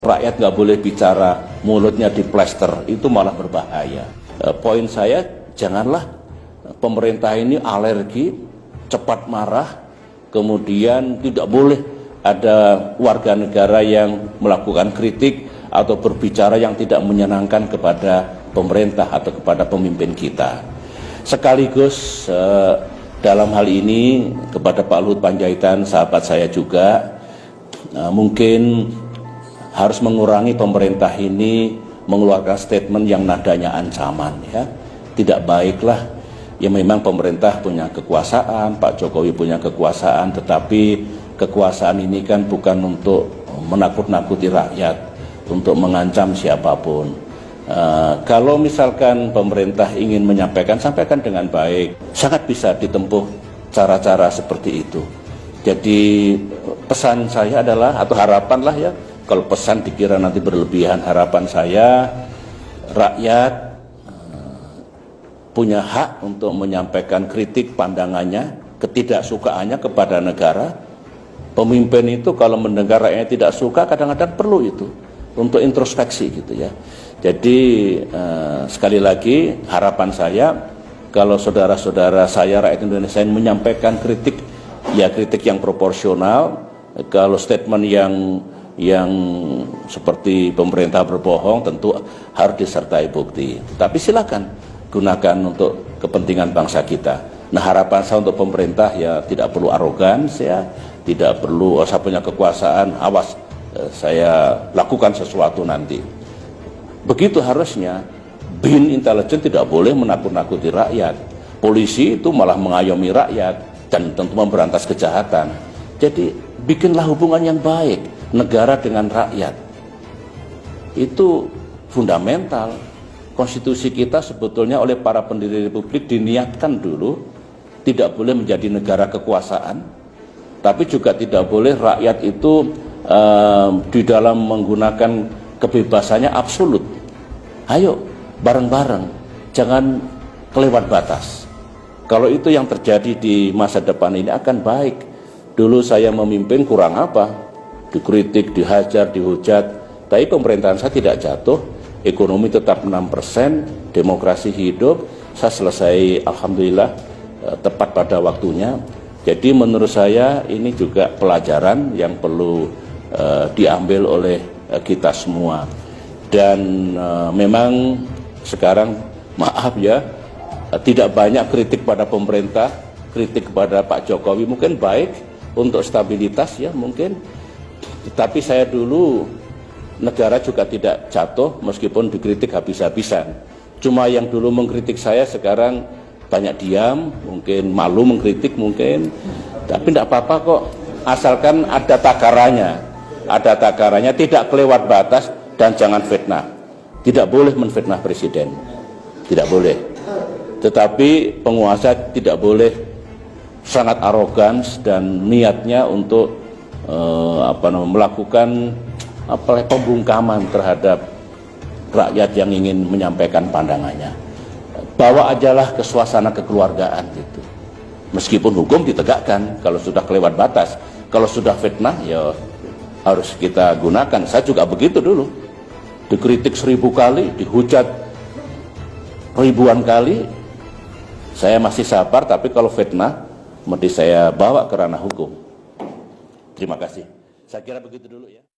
Rakyat nggak boleh bicara, mulutnya diplester, itu malah berbahaya. Poin saya, janganlah pemerintah ini alergi, cepat marah, kemudian tidak boleh ada warga negara yang melakukan kritik atau berbicara yang tidak menyenangkan kepada pemerintah atau kepada pemimpin kita. Sekaligus dalam hal ini kepada Pak Luhut Panjaitan, sahabat saya juga, mungkin harus mengurangi pemerintah ini mengeluarkan statement yang nadanya ancaman, ya. Tidak baiklah. Ya memang pemerintah punya kekuasaan, Pak Jokowi punya kekuasaan, tetapi kekuasaan ini kan bukan untuk menakut-nakuti rakyat, untuk mengancam siapapun. Kalau misalkan pemerintah ingin menyampaikan, sampaikan dengan baik. Sangat bisa ditempuh cara-cara seperti itu. Jadi pesan saya adalah, atau harapan lah ya, kalau pesan dikira nanti berlebihan, harapan saya rakyat punya hak untuk menyampaikan kritik pandangannya, ketidaksukaannya kepada negara. Pemimpin itu kalau mendengar rakyatnya tidak suka, kadang-kadang perlu itu untuk introspeksi gitu ya. Jadi sekali lagi harapan saya, kalau saudara-saudara saya rakyat Indonesia yang menyampaikan kritik, ya kritik yang proporsional. Kalau statement yang seperti pemerintah berbohong tentu harus disertai bukti. Tapi silakan gunakan untuk kepentingan bangsa kita. Nah, harapan saya untuk pemerintah ya tidak perlu arogan, ya tidak perlu saya punya kekuasaan, awas saya lakukan sesuatu nanti. Begitu harusnya. BIN intelijen tidak boleh menakut-nakuti rakyat. Polisi itu malah mengayomi rakyat dan tentu memberantas kejahatan. Jadi bikinlah hubungan yang baik negara dengan rakyat. Itu fundamental. Konstitusi kita sebetulnya oleh para pendiri republik diniatkan dulu tidak boleh menjadi negara kekuasaan, tapi juga tidak boleh rakyat itu di dalam menggunakan kebebasannya absolut. Ayo bareng-bareng, jangan kelewat batas. Kalau itu yang terjadi di masa depan ini akan baik. Dulu saya memimpin kurang apa? Dikritik, dihajar, dihujat, tapi pemerintahan saya tidak jatuh, ekonomi tetap 6%, demokrasi hidup, saya selesai alhamdulillah tepat pada waktunya. Jadi menurut saya ini juga pelajaran yang perlu diambil oleh kita semua. Dan memang sekarang maaf ya, tidak banyak kritik pada pemerintah, kritik kepada Pak Jokowi mungkin baik untuk stabilitas ya mungkin. Tapi saya dulu negara juga tidak jatuh meskipun dikritik habis-habisan. Cuma yang dulu mengkritik saya sekarang banyak diam, mungkin malu mengkritik mungkin. Tapi tidak apa-apa kok, asalkan ada takarannya. Ada takarannya, tidak kelewat batas dan jangan fitnah. Tidak boleh menfitnah presiden. Tidak boleh. Tetapi penguasa tidak boleh sangat arogan dan niatnya untuk melakukan pembungkaman terhadap rakyat yang ingin menyampaikan pandangannya. Bawa ajalah ke suasana kekeluargaan gitu. Meskipun hukum ditegakkan kalau sudah kelewat batas. Kalau sudah fitnah ya harus kita gunakan. Saya juga begitu dulu. Dikritik 1000 kali, dihujat ribuan kali. Saya masih sabar, tapi kalau fitnah mesti saya bawa ke ranah hukum. Terima kasih. Saya kira begitu dulu ya.